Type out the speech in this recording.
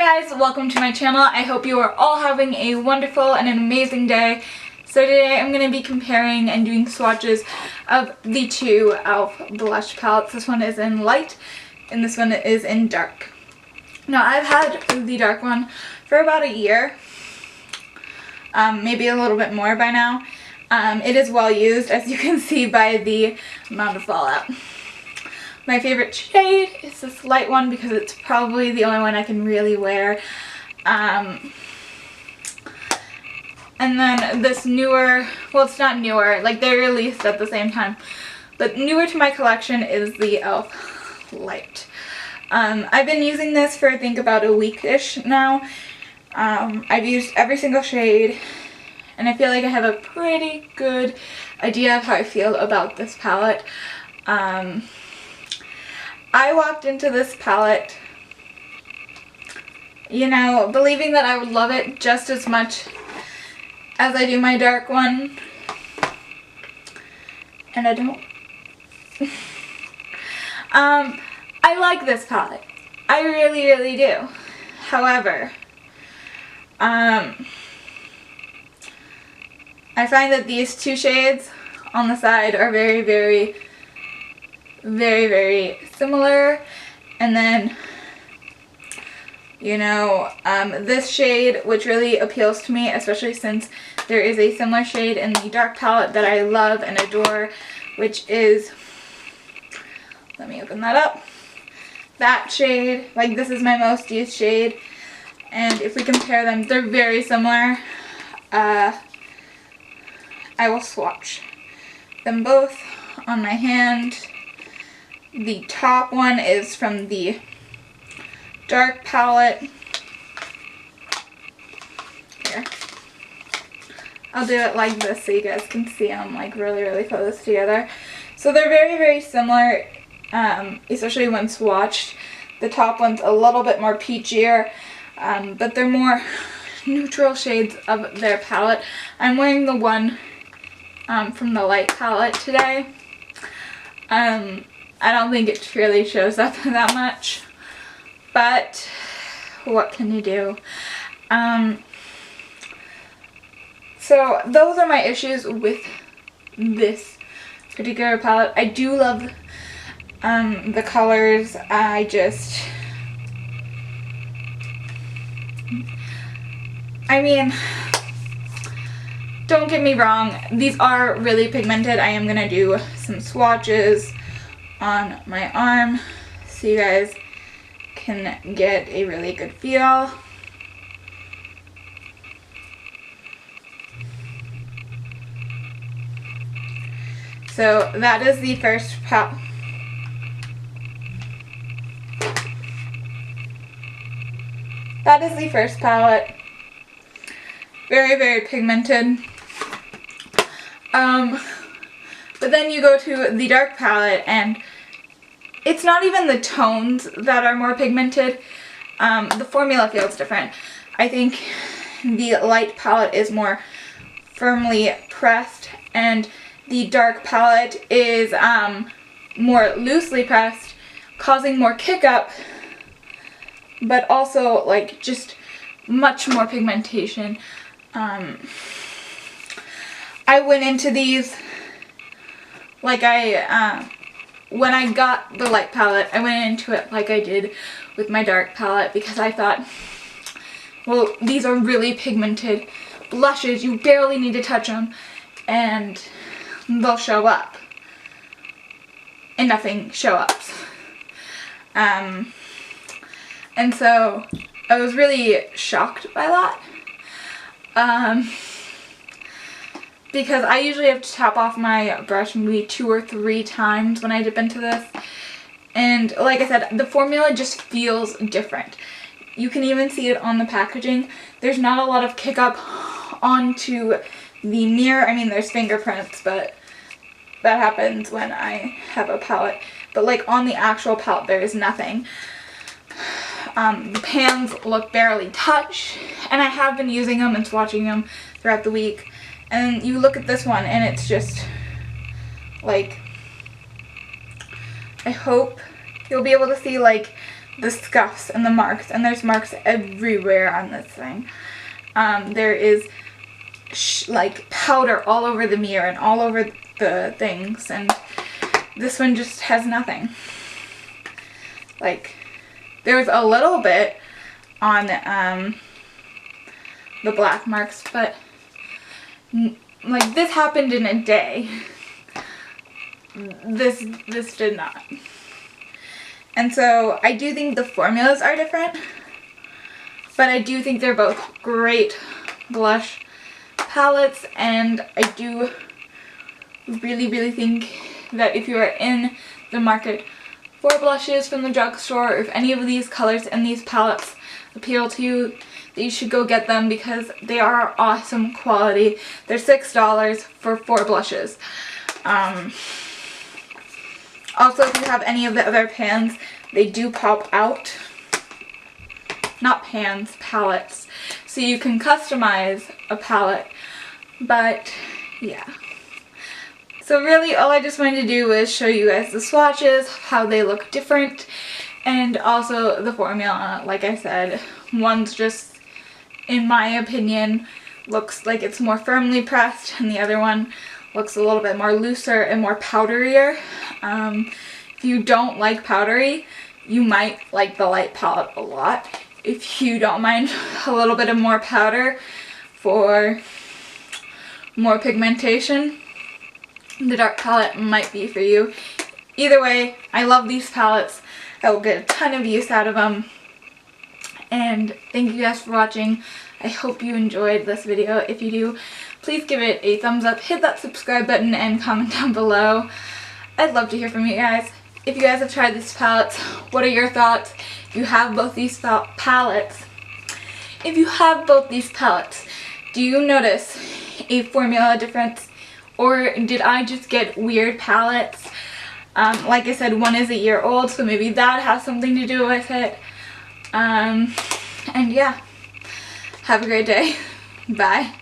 guys, welcome to my channel. I hope you are all having a wonderful and an amazing day. So today I'm going to be comparing and doing swatches of the two e.l.f. blush palettes. This one is in light and this one is in dark. Now I've had the dark one for about a year, maybe a little bit more by now. It is well used, as you can see by the amount of fallout. My favorite shade is this light one because it's probably the only one I can really wear. And then this newer, well, it's not newer, like they released at the same time, but newer to my collection is the e.l.f. Light. I've been using this for I think about a week-ish now. I've used every single shade and I feel like I have a pretty good idea of how I feel about this palette. I walked into this palette, you know, believing that I would love it just as much as I do my dark one, and I don't. I like this palette. I really, really do. However, I find that these two shades on the side are very, very similar, and then you know, this shade, which really appeals to me, especially since there is a similar shade in the dark palette that I love and adore, which is, let me open that up, that shade. Like, this is my most used shade, and if we compare them, they're very similar. I will swatch them both on my hand. The top one is from the dark palette. Here. I'll do it like this so you guys can see them like really close together. So they're very similar, especially when swatched. The top one's a little bit more peachier, but they're more neutral shades of their palette. I'm wearing the one from the light palette today. I don't think it really shows up that much, but what can you do? So those are my issues with this particular palette. I do love the colors. I mean, don't get me wrong, these are really pigmented. I am gonna do some swatches on my arm so you guys can get a really good feel. So that is the first palette. That is the first palette. Very pigmented. But then you go to the dark palette and it's not even the tones that are more pigmented. The formula feels different. I think the light palette is more firmly pressed and the dark palette is more loosely pressed, causing more kick up, but also like just much more pigmentation. I went into these like when I got the light palette, I went into it like I did with my dark palette because I thought, well, these are really pigmented blushes. You barely need to touch them and they'll show up. And nothing show ups. And so I was really shocked by that. Because I usually have to tap off my brush maybe 2 or 3 times when I dip into this. And like I said, the formula just feels different. You can even see it on the packaging. There's not a lot of kick up onto the mirror. I mean, there's fingerprints, but that happens when I have a palette. But like on the actual palette, there is nothing. The pans look barely touched, and I have been using them and swatching them throughout the week. And you look at this one and it's just like, I hope you'll be able to see like the scuffs and the marks, and there's marks everywhere on this thing. There is like powder all over the mirror and all over the things, and this one just has nothing. Like, there's a little bit on the black marks, but like, this happened in a day. This did not. And so I do think the formulas are different, but I do think they're both great blush palettes, and I do really think that if you are in the market for blushes from the drugstore, or if any of these colors and these palettes appeal to you, that you should go get them, because they are awesome quality. They're $6 for 4 blushes. Also, if you have any of the other pans, they do pop out. Not pans, palettes. So you can customize a palette. But, yeah. So really, all I just wanted to do was show you guys the swatches, how they look different, and also the formula. Like I said, one's just, in my opinion, looks like it's more firmly pressed, and the other one looks a little bit more looser and more powderier. If you don't like powdery, you might like the light palette a lot. If you don't mind a little bit of more powder for more pigmentation, the dark palette might be for you. Either way, I love these palettes. I will get a ton of use out of them. And thank you guys for watching. I hope you enjoyed this video. If you do, please give it a thumbs up, hit that subscribe button, and comment down below. I'd love to hear from you guys. If you guys have tried these palettes, what are your thoughts? If you have both these palettes, do you notice a formula difference? Or did I just get weird palettes? Like I said, one is a year old, so maybe that has something to do with it. And yeah, have a great day. Bye.